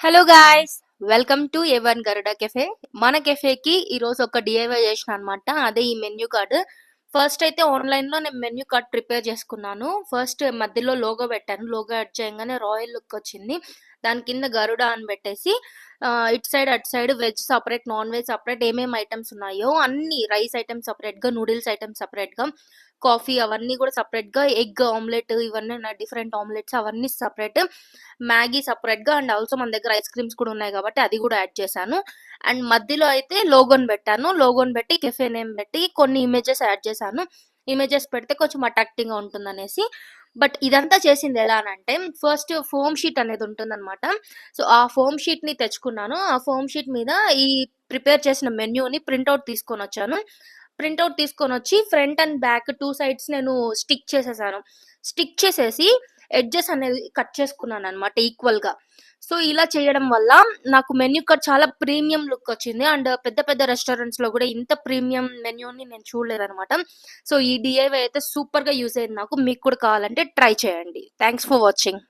Hello guys, welcome to A1 Garuda cafe. మన కెఫేకి ఈరోజు ఒక డిఐవై చేసిన అనమాట. అదే ఈ మెన్యూ కార్డ్. ఫస్ట్ అయితే ఆన్లైన్లో నేను మెన్యూ కార్డ్ ప్రిపేర్ చేసుకున్నాను. ఫస్ట్ మధ్యలో లోగో పెట్టాను. లోగో యాడ్ చేయగానే రాయల్ లుక్ వచ్చింది. దాని కింద గరుడ అని పెట్టేసి ఇటు సైడ్ అటు side veg separate, non veg separate, ఏమేమి ఐటమ్స్ ఉన్నాయో అన్ని, రైస్ ఐటమ్స్ సపరేట్గా, నూడిల్స్ ఐటమ్స్ సపరేట్గా, కాఫీ అవన్నీ కూడా సపరేట్గా, ఎగ్ ఆమ్లెట్ ఇవన్నీ డిఫరెంట్ ఆమ్లెట్స్ అవన్నీ సపరేట్, మ్యాగీ సపరేట్గా, అండ్ ఆల్సో మన దగ్గర ఐస్ క్రీమ్స్ కూడా ఉన్నాయి కాబట్టి అది కూడా యాడ్ చేశాను. అండ్ మధ్యలో అయితే లోగోని పెట్టాను. లోగోని పెట్టి కెఫే నేమ్ పెట్టి కొన్ని ఇమేజెస్ యాడ్ చేశాను. ఇమేజెస్ పెడితే కొంచెం అట్రాక్టింగ్గా ఉంటుందనేసి. బట్ ఇదంతా చేసింది ఎలా అంటే, ఫస్ట్ ఫోమ్ షీట్ అనేది ఉంటుందన్నమాట. సో ఆ ఫోమ్ షీట్ని తెచ్చుకున్నాను. ఆ ఫోమ్ షీట్ మీద ఈ ప్రిపేర్ చేసిన మెన్యూని ప్రింట్అవుట్ తీసుకొని వచ్చాను. ప్రింట్అవుట్ తీసుకొని వచ్చి ఫ్రంట్ అండ్ బ్యాక్ 2 సైడ్స్ నేను స్టిక్ చేసేసాను. స్టిక్ చేసేసి ఎడ్జెస్ అనేది కట్ చేసుకున్నాను అనమాట ఈక్వల్గా. సో ఇలా చేయడం వల్ల నాకు మెన్యూ కార్డ్ చాలా ప్రీమియం లుక్ వచ్చింది. అండ్ పెద్ద పెద్ద రెస్టారెంట్స్లో కూడా ఇంత ప్రీమియం మెన్యూని నేను చూడలేదనమాట. సో ఈ డిఐవై అయితే సూపర్గా యూజ్ అయింది నాకు. మీకు కూడా కావాలంటే ట్రై చేయండి. Thanks for watching.